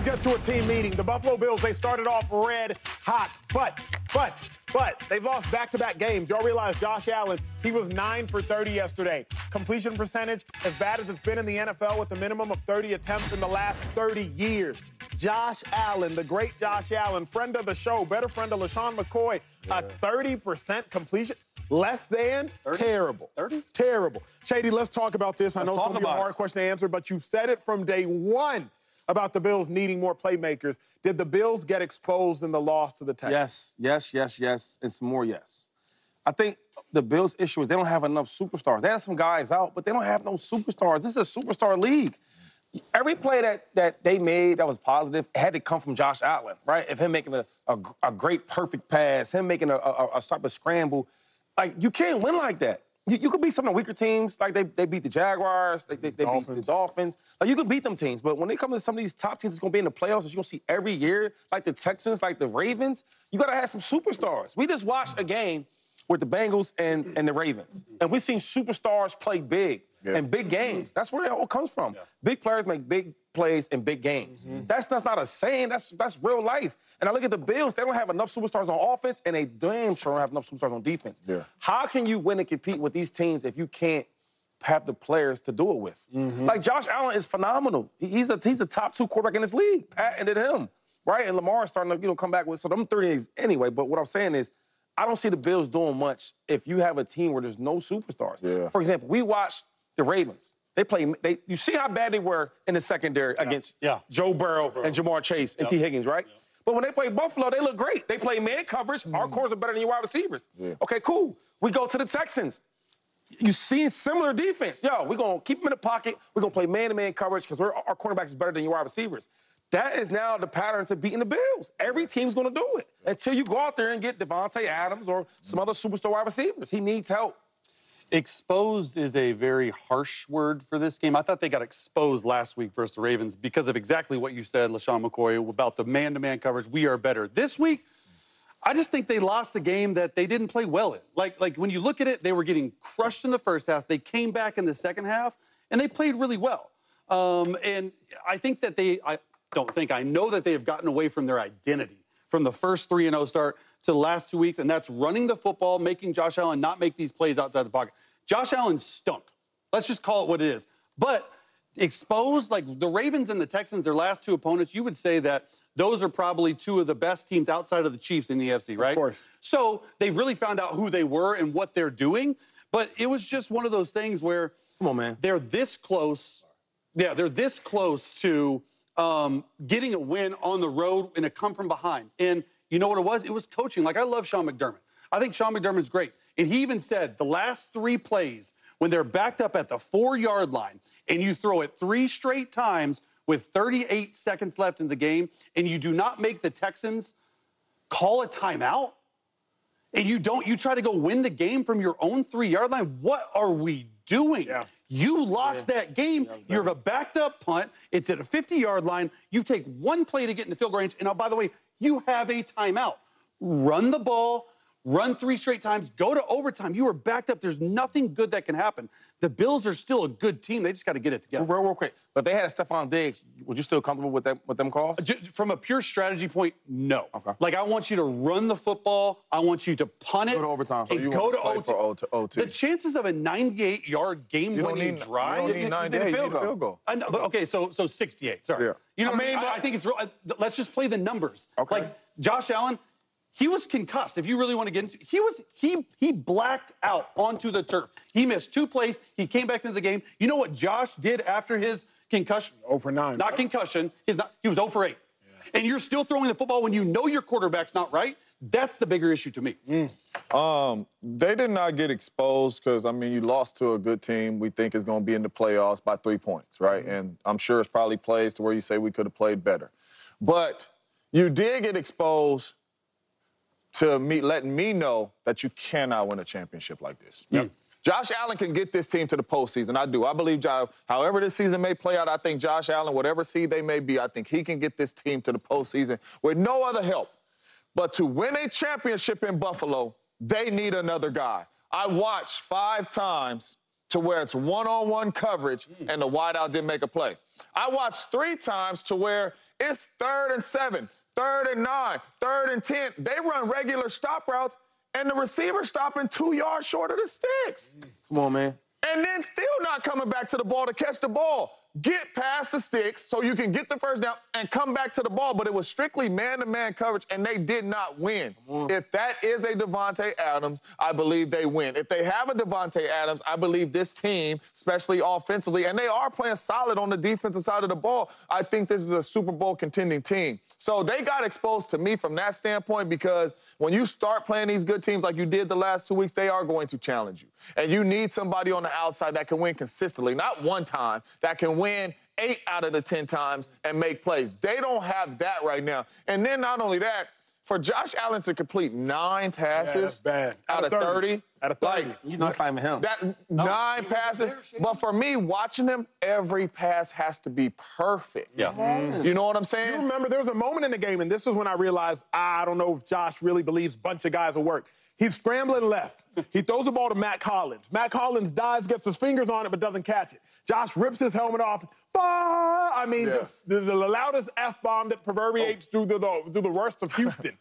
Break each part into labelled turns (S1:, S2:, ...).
S1: get to a team meeting. The Buffalo Bills, they started off red hot, but they've lost back-to-back games. Y'all realize Josh Allen, he was 9 for 30 yesterday. Completion percentage as bad as it's been in the NFL with a minimum of 30 attempts in the last 30 years. Josh Allen, the great Josh Allen, friend of the show, better friend of LaShawn McCoy, a 30% completion. Less than? 30? Terrible. 30? Terrible. Shady, let's talk about this. I know it's going to be a hard question to answer, but you've said it from day one about the Bills needing more playmakers. Did the Bills get exposed in the loss to the Texans?
S2: Yes, and some more yes. I think the Bills' issue is they don't have enough superstars. They have some guys out, but they don't have no superstars. This is a superstar league. Every play that they made that was positive had to come from Josh Allen, right? If him making a great, perfect pass, him making a type of scramble, like, you can't win like that. You could beat some of the weaker teams, like they beat the Jaguars, they beat the Dolphins. Like, you could beat them teams, but when they come to some of these top teams that's going to be in the playoffs that you're going to see every year, like the Texans, like the Ravens, you got to have some superstars. We just watched a game with the Bengals and the Ravens, and we've seen superstars play big and big games. That's where it all comes from. Big players make big plays in big games. That's not a saying. That's real life. And I look at the Bills, they don't have enough superstars on offense, and they damn sure don't have enough superstars on defense. How can you win and compete with these teams if you can't have the players to do it with? Like, Josh Allen is phenomenal. He's a top 2 quarterback in this league, patented him, right? And Lamar is starting to come back with, so them 3 days anyway. But what I'm saying is, I don't see the Bills doing much if you have a team where there's no superstars. For example, we watched the Ravens. You see how bad they were in the secondary against Joe Burrow and Jamar Chase and T. Higgins, right? But when they play Buffalo, they look great. They play man coverage. Our corners are better than your wide receivers. Okay, cool. We go to the Texans. You see similar defense. We're going to keep them in the pocket. We're going to play man-to-man coverage because our cornerbacks is better than your wide receivers. That is now the pattern to beating the Bills. Every team's going to do it until you go out there and get Devontae Adams or some other superstar wide receivers. He needs help.
S3: Exposed is a very harsh word for this game. I thought they got exposed last week versus the Ravens because of exactly what you said, LaShawn McCoy, about the man-to-man coverage. We are better. This week, I just think they lost a game that they didn't play well in. Like when you look at it, they were getting crushed in the first half. They came back in the second half, and they played really well. And I think that I know that they have gotten away from their identity from the first 3-0 start to the last 2 weeks, and that's running the football, making Josh Allen not make these plays outside the pocket. Josh Allen stunk. Let's just call it what it is. But exposed, like the Ravens and the Texans, their last 2 opponents, you would say that those are probably 2 of the best teams outside of the Chiefs in the AFC, right?
S1: Of course.
S3: So they've really found out who they were and what they're doing. But it was just one of those things where,
S2: come on, man,
S3: they're this close. Yeah, they're this close to getting a win on the road and a come from behind. And you know what it was? It was coaching. Like, I love Sean McDermott. I think Sean McDermott's great. And he even said the last 3 plays, when they're backed up at the 4-yard line and you throw it 3 straight times with 38 seconds left in the game and you do not make the Texans call a timeout and you try to go win the game from your own 3-yard line, what are we doing? You lost that game. You have a backed up punt. It's at a 50-yard line. You take 1 play to get into field goal range. And, oh, by the way, you have a timeout. Run the ball. Run 3 straight times. Go to overtime. You are backed up. There's nothing good that can happen. The Bills are still a good team. They just got to get it together.
S2: Real quick. But if they had Stephon Diggs, would you still comfortable with them calls?
S3: From a pure strategy point, no. Okay. Like, I want you to run the football. I want you to punt it.
S2: Go to overtime. So
S3: you go to OT. The chances of a 98-yard game-winning drive.
S4: You don't need 98. You need a field goal.
S3: I know, but okay, so 68. Sorry. You know what I mean? I think it's real. Let's just play the numbers.
S2: Okay.
S3: Like, Josh Allen, he was concussed. If you really want to get into it, he blacked out onto the turf. He missed 2 plays. He came back into the game. You know what Josh did after his concussion?
S1: 0 for 9.
S3: Not concussion. He was 0 for 8. And you're still throwing the football when you know your quarterback's not right. That's the bigger issue to me.
S4: They did not get exposed because, I mean, you lost to a good team we think is going to be in the playoffs by 3 points, right? And I'm sure it's probably plays to where you say we could have played better. But you did get exposed to me, letting me know that you cannot win a championship like this. Josh Allen can get this team to the postseason. I do. I believe, however this season may play out, I think Josh Allen, whatever seed they may be, I think he can get this team to the postseason with no other help. But to win a championship in Buffalo, they need another guy. I watched 5 times to where it's one-on-one coverage and the wideout didn't make a play. I watched 3 times to where it's 3rd and 7, 3rd and 9, 3rd and 10. They run regular stop routes, and the receiver's stopping 2 yards short of the sticks.
S2: Come on, man.
S4: And then still not coming back to the ball to catch the ball. Get past the sticks so you can get the first down and come back to the ball. But it was strictly man-to-man coverage, and they did not win. If that is a Devontae Adams, I believe they win. If they have a Devontae Adams, I believe this team, especially offensively, and they are playing solid on the defensive side of the ball, I think this is a Super Bowl contending team. So they got exposed to me from that standpoint because when you start playing these good teams like you did the last 2 weeks, they are going to challenge you. And you need somebody on the outside that can win consistently, not one time, that can win 8 out of the 10 times and make plays. They don't have that right now. And then not only that, for Josh Allen to complete 9 passes out of 30.
S1: Out of 30.
S2: Like, you know, it's not even him.
S4: That 9 passes. But for me, watching him, every pass has to be perfect.
S3: Yeah.
S4: You know what I'm saying?
S1: You remember there was a moment in the game, and this is when I realized, I don't know if Josh really believes a bunch of guys will work. He's scrambling left. He throws the ball to Matt Collins. Matt Collins dives, gets his fingers on it, but doesn't catch it. Josh rips his helmet off. I mean, just the loudest F-bomb that permeates through the worst of Houston.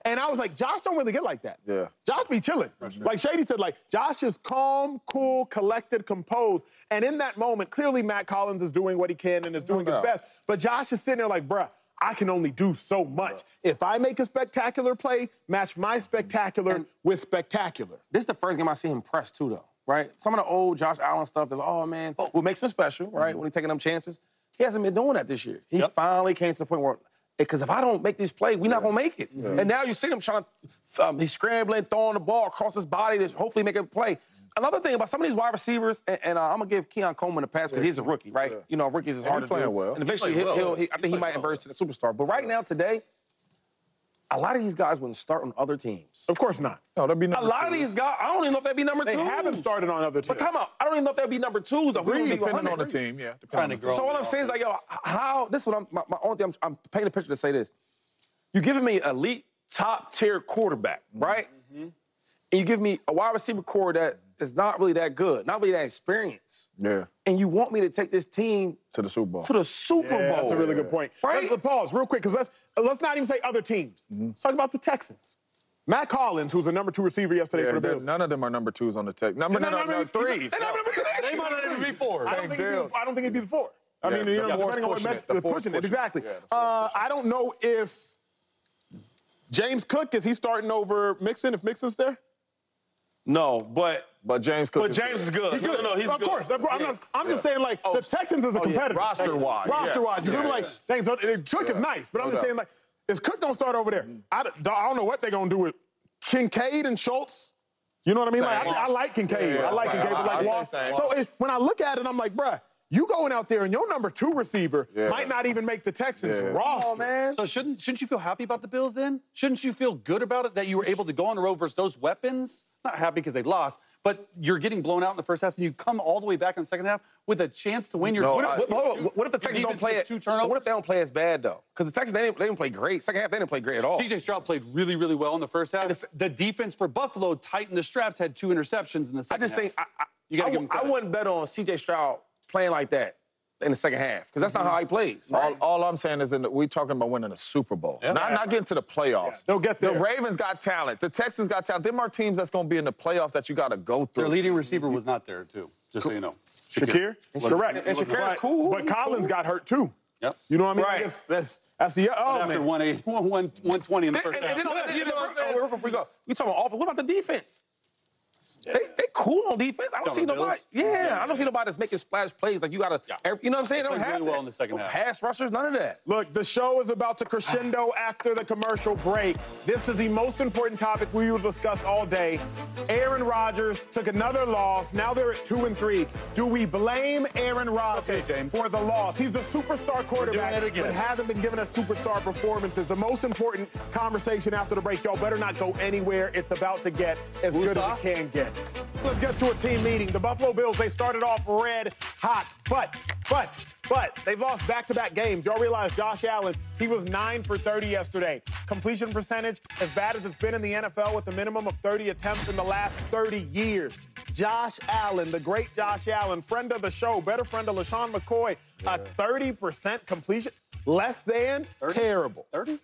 S1: And I was like, Josh don't really get like that.
S4: Yeah.
S1: Josh be chilling. Like Shady said, like, Josh is calm, cool, collected, composed. And in that moment, clearly Matt Collins is doing what he can and is doing his best. But Josh is sitting there like, bruh, I can only do so much. If I make a spectacular play, match my spectacular with spectacular.
S2: This is the first game I see him press, too, though, right? Some of the old Josh Allen stuff, they're like, oh, man, what makes him special, right, when he's taking them chances. He hasn't been doing that this year. He finally came to the point where, because if I don't make these plays, we're not going to make it. And now you see him trying to, he's scrambling, throwing the ball across his body to hopefully make a play. Another thing about some of these wide receivers, and I'm going to give Keon Coleman a pass because he's a rookie, right? You know, rookies is hard to do.
S4: Well.
S2: And eventually, I think he might emerge to the superstar. But right now, today, a lot of these guys wouldn't start on other teams.
S1: Of course not.
S4: No, that'd be number 2.
S2: A lot of these guys, I don't even know if they'd be number 2s.
S1: They haven't started on other teams.
S2: But time out, I don't even know if they'd be number 2s.
S4: Depending on the team, yeah.
S3: Trying to grow.
S2: So what I'm saying is, like, yo, how, this is what my only thing, I'm painting a picture to say this. You're giving me elite, top-tier quarterback, right? And you give me a wide receiver core that is not really that good, not really that experienced.
S4: Yeah.
S2: And you want me to take this team
S4: to the Super Bowl.
S2: To the Super Bowl.
S1: That's a really good point.
S2: Right?
S1: Let's pause real quick, because let's not even say other teams. Let's talk about the Texans. Matt Collins, who's the number 2 receiver yesterday for the Bills.
S4: None of them are number 2s on the tech. Number 3s.
S3: They might not even be 4.
S1: I don't think he'd be the 4. I mean, you know, depending on what match, they're pushing it. Exactly. I don't know if James Cook, is he starting over Mixon, if Mixon's there?
S2: No, but
S4: James Cook
S2: is good.
S1: He's good.
S2: No, he's
S1: of
S2: good.
S1: course. I'm just saying, like, the Texans is a competitor.
S4: Roster-wise.
S1: Roster-wise. You're like, thanks. Cook is nice, but I'm just saying, like, if Cook don't start over there, I don't know what they're going to do with Kincaid and Schultz. You know what I mean? Like, I like Kincaid. I like Kincaid. But like, so when I look at it, I'm like, bruh, you going out there and your number 2 receiver might not even make the Texans roster.
S2: Oh, man.
S3: So shouldn't you feel happy about the Bills then? Shouldn't you feel good about it that you were able to go on the road versus those weapons? Not happy because they lost, but you're getting blown out in the first half, and you come all the way back in the second half with a chance to win your.
S2: What if the Texans don't play it? What if they don't play as bad though? Because the Texans they didn't play great. Second half they didn't play great at all.
S3: C.J. Stroud played really, really well in the first half. The defense for Buffalo tightened the straps, had 2 interceptions in the second half.
S2: I just think
S3: you got to give him credit.
S2: I wouldn't bet on C.J. Stroud playing like that in the second half, because that's not how he plays. Right?
S4: All I'm saying is we're talking about winning a Super Bowl, not getting to the playoffs.
S1: They'll get there.
S4: The Ravens got talent. The Texans got talent. Them are teams that's going to be in the playoffs that you got to go through.
S3: Their leading receiver was not there, too, just so you know.
S1: Shakir? Correct.
S2: And Shakir's cool.
S1: But Collins got hurt, too.
S3: Yep.
S1: You know what I mean?
S2: Right.
S1: That's the,
S3: After 120 in the first half.
S2: And then, you know what I'm saying? Before we go, we talking about offense. What about the defense? They cool on defense. I don't see nobody. I don't see nobody that's making splash plays like you got to. You know what I'm saying? They don't have
S3: really well in the second half.
S2: Pass rushers, none of that.
S1: Look, the show is about to crescendo after the commercial break. This is the most important topic we will discuss all day. Aaron Rodgers took another loss. Now they're at 2-3. Do we blame Aaron Rodgers for the loss? He's a superstar quarterback, but hasn't been giving us superstar performances. The most important conversation after the break. Y'all better not go anywhere. It's about to get as good as it can get. Let's get to a team meeting. The Buffalo Bills, they started off red hot, but they've lost back-to-back games. Y'all realize Josh Allen, he was 9 for 30 yesterday. Completion percentage as bad as it's been in the NFL with a minimum of 30 attempts in the last 30 years. Josh Allen, the great Josh Allen, friend of the show, better friend of LaShawn McCoy, a 30% completion, less than
S3: 30?
S1: terrible.
S3: 30?